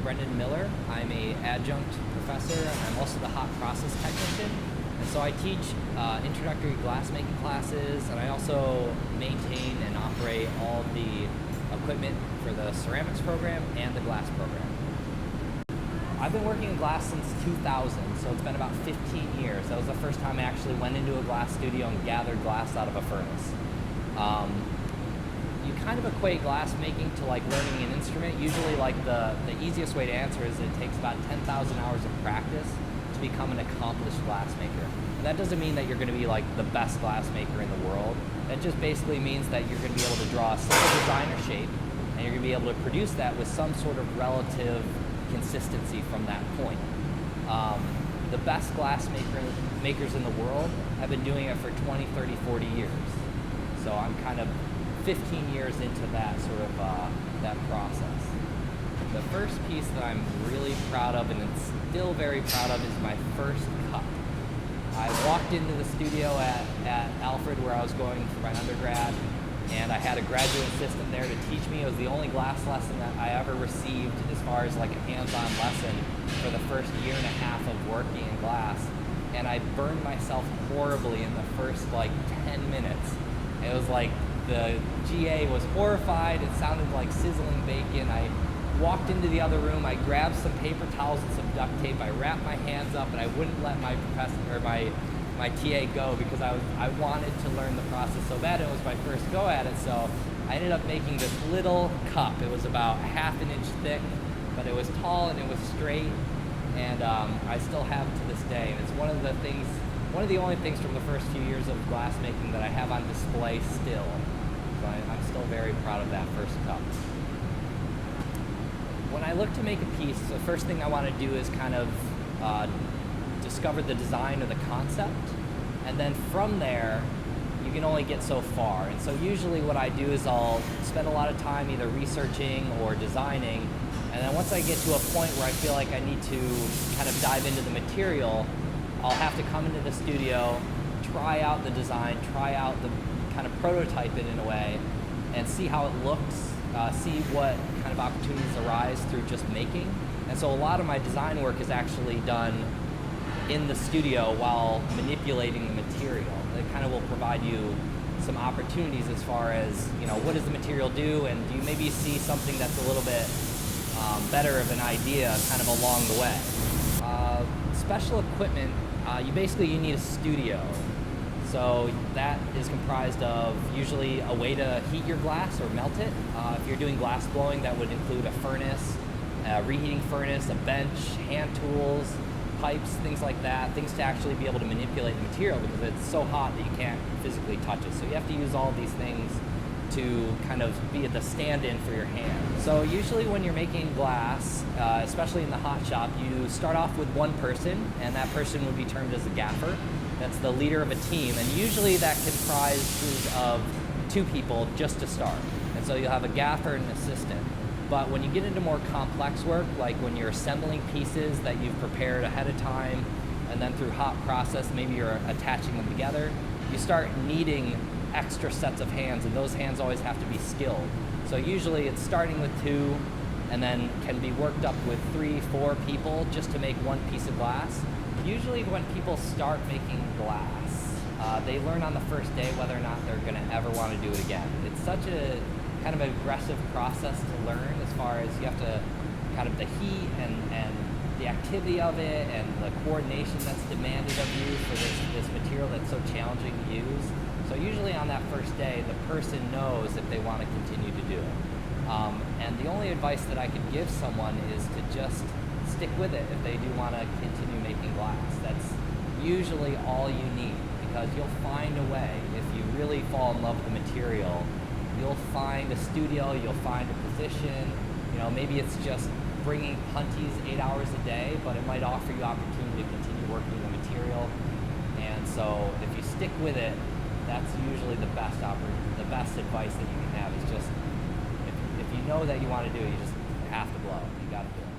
Brendan Miller. I'm an adjunct professor. I'm also the hot process technician. And so I teach introductory glassmaking classes, and I also maintain and operate all of the equipment for the ceramics program and the glass program. I've been working in glass since 2000, so it's been about 15 years. That was the first time I actually went into a glass studio and gathered glass out of a furnace. You kind of equate glass making to like learning an instrument. Usually like the easiest way to answer is it takes about 10,000 hours of practice to become an accomplished glassmaker. And that doesn't mean that you're going to be like the best glassmaker in the world. That just basically means that you're going to be able to draw a simple design or shape, and you're going to be able to produce that with some sort of relative consistency from that point. The best glass makers in the world have been doing it for 20, 30, 40 years. So I'm kind of 15 years into that sort of that process. The first piece that I'm really proud of, and it's still very proud of, is my first cup. I walked into the studio at Alfred where I was going for my undergrad, and I had a graduate assistant there to teach me. It was the only glass lesson that I ever received as far as like a hands-on lesson for the first year and a half of working in glass. And I burned myself horribly in the first like 10 minutes. It was like the GA was horrified. It sounded like sizzling bacon. I walked into the other room. I grabbed some paper towels and some duct tape. I wrapped my hands up, and I wouldn't let my professor or my TA go because I wanted to learn the process so bad. It was my first go at it, so I ended up making this little cup. It was about ½ an inch thick, but it was tall and it was straight, and I still have it to this day. And it's one of the only things from the first few years of glass making that I have on display still. So I'm still very proud of that first cup. When I look to make a piece, the first thing I want to do is kind of discover the design or the concept, and then from there you can only get so far. And so usually what I do is I'll spend a lot of time either researching or designing, and then once I get to a point where I feel like I need to kind of dive into the material, I'll have to come into the studio, try out the design, try out the kind of prototype it in a way, and see how it looks, see what kind of opportunities arise through just making. And so a lot of my design work is actually done in the studio while manipulating the material. It kind of will provide you some opportunities as far as, you know, what does the material do, and do you maybe see something that's a little bit better of an idea kind of along the way. Special equipment, you need a studio. So that is comprised of usually a way to heat your glass or melt it. If you're doing glass blowing, that would include a furnace, a reheating furnace, a bench, hand tools, pipes, things like that, things to actually be able to manipulate the material because it's so hot that you can't physically touch it. So you have to use all of these things to kind of be the stand-in for your hand. So usually when you're making glass, especially in the hot shop, you start off with one person, and that person would be termed as a gaffer. That's the leader of a team, and usually that comprises of 2 people just to start. And so you'll have a gaffer and an assistant. But when you get into more complex work, like when you're assembling pieces that you've prepared ahead of time, and then through hot process, maybe you're attaching them together, you start needing extra sets of hands, and those hands always have to be skilled. So usually it's starting with 2, and then can be worked up with 3, 4 people just to make one piece of glass. Usually when people start making glass, they learn on the first day whether or not they're going to ever want to do it again. It's such a kind of aggressive process to learn, as far as you have to kind of the heat and the activity of it and the coordination that's demanded of you for this material that's so challenging to use. So usually on that first day, the person knows if they want to continue to do it. And the only advice that I could give someone is to just stick with it if they do want to continue making glass. That's usually all you need, because you'll find a way. If you really fall in love with the material, you'll find a studio, you'll find a position. You know, maybe it's just bringing punties 8 hours a day, but it might offer you opportunity to continue working the material. And so if you stick with it, that's usually the best advice that you can have, is just if you know that you want to do it, you just have to blow. You got to do it.